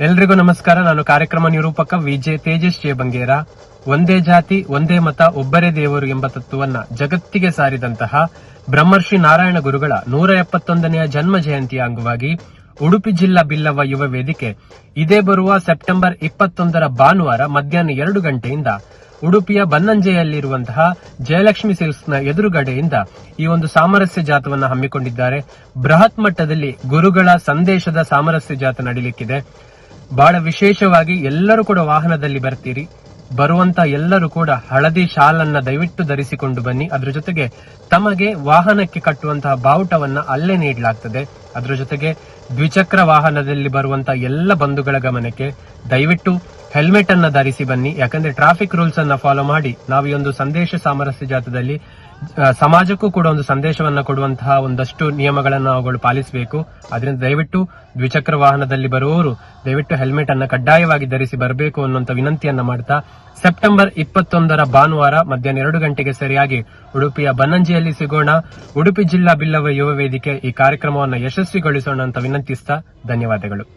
ಎಲ್ರಿಗೂ ನಮಸ್ಕಾರ. ನಾನು ಕಾರ್ಯಕ್ರಮ ನಿರೂಪಕ ವಿಜೆ ತೇಜಸ್ ಜೆ ಬಂಗೇರ. ಒಂದೇ ಜಾತಿ ಒಂದೇ ಮತ ಒಬ್ಬರೇ ದೇವರು ಎಂಬ ತತ್ವವನ್ನ ಜಗತ್ತಿಗೆ ಸಾರಿದಂತಹ ಬ್ರಹ್ಮರ್ಷಿ ನಾರಾಯಣ ಗುರುಗಳ 171ನೆಯ ಜನ್ಮ ಜಯಂತಿಯ ಅಂಗವಾಗಿ ಉಡುಪಿ ಜಿಲ್ಲಾ ಬಿಲ್ಲವ ಯುವ ವೇದಿಕೆ ಇದೇ ಬರುವ ಸೆಪ್ಟೆಂಬರ್ 21ರ ಭಾನುವಾರ ಮಧ್ಯಾಹ್ನ 2 ಗಂಟೆಯಿಂದ ಉಡುಪಿಯ ಬನ್ನಂಜೆಯಲ್ಲಿರುವಂತಹ ಜಯಲಕ್ಷ್ಮಿ ಸಿಲ್ಕ್ಸ್ನ ಎದುರುಗಡೆಯಿಂದ ಈ ಒಂದು ಸಾಮರಸ್ಯ ಜಾಥವನ್ನ ಹಮ್ಮಿಕೊಂಡಿದ್ದಾರೆ. ಬೃಹತ್ ಮಟ್ಟದಲ್ಲಿ ಗುರುಗಳ ಸಂದೇಶದ ಸಾಮರಸ್ಯ ಜಾಥಾ ನಡೀಲಿಕ್ಕಿದೆ. ಬಹಳ ವಿಶೇಷವಾಗಿ ಎಲ್ಲರೂ ಕೂಡ ವಾಹನದಲ್ಲಿ ಬರ್ತೀರಿ. ಬರುವಂತ ಎಲ್ಲರೂ ಕೂಡ ಹಳದಿ ಶಾಲನ್ನ ದಯವಿಟ್ಟು ಧರಿಸಿಕೊಂಡು ಬನ್ನಿ. ಅದ್ರ ಜೊತೆಗೆ ತಮಗೆ ವಾಹನಕ್ಕೆ ಕಟ್ಟುವಂತಹ ಬಾವುಟವನ್ನ ಅಲ್ಲೇ ನೀಡಲಾಗ್ತದೆ. ಅದ್ರ ಜೊತೆಗೆ ದ್ವಿಚಕ್ರ ವಾಹನದಲ್ಲಿ ಬರುವಂತ ಎಲ್ಲ ಬಂಧುಗಳ ಗಮನಕ್ಕೆ ದಯವಿಟ್ಟು ಹೆಲ್ಮೆಟ್ ಅನ್ನ ಧರಿಸಿ ಬನ್ನಿ. ಯಾಕಂದ್ರೆ ಟ್ರಾಫಿಕ್ ರೂಲ್ಸ್ ಅನ್ನ ಫಾಲೋ ಮಾಡಿ ನಾವು ಈ ಒಂದು ಸಂದೇಶ ಸಾಮರಸ್ಯ ಜಾಥಾದಲ್ಲಿ ಸಮಾಜಕ್ಕೂ ಕೂಡ ಒಂದು ಸಂದೇಶವನ್ನ ಕೊಡುವಂತಹ ಒಂದಷ್ಟು ನಿಯಮಗಳನ್ನು ನಾವುಗಳು ಪಾಲಿಸಬೇಕು. ಅದರಿಂದ ದಯವಿಟ್ಟು ದ್ವಿಚಕ್ರ ವಾಹನದಲ್ಲಿ ಬರುವವರು ದಯವಿಟ್ಟು ಹೆಲ್ಮೆಟ್ ಅನ್ನ ಕಡ್ಡಾಯವಾಗಿ ಧರಿಸಿ ಬರಬೇಕು ಅನ್ನುವಂತ ವಿನಂತಿಯನ್ನ ಮಾಡ್ತಾ ಸೆಪ್ಟೆಂಬರ್ 21ರ ಭಾನುವಾರ ಮಧ್ಯಾಹ್ನ 2 ಗಂಟೆಗೆ ಸರಿಯಾಗಿ ಉಡುಪಿಯ ಬನ್ನಂಜಿಯಲ್ಲಿ ಸಿಗೋಣ. ಉಡುಪಿ ಜಿಲ್ಲಾ ಬಿಲ್ಲವ ಯುವ ವೇದಿಕೆ ಈ ಕಾರ್ಯಕ್ರಮವನ್ನು ಯಶಸ್ವಿಗೊಳಿಸೋಣ ಅಂತ ವಿನಂತಿಸ್ತಾ ಧನ್ಯವಾದಗಳು.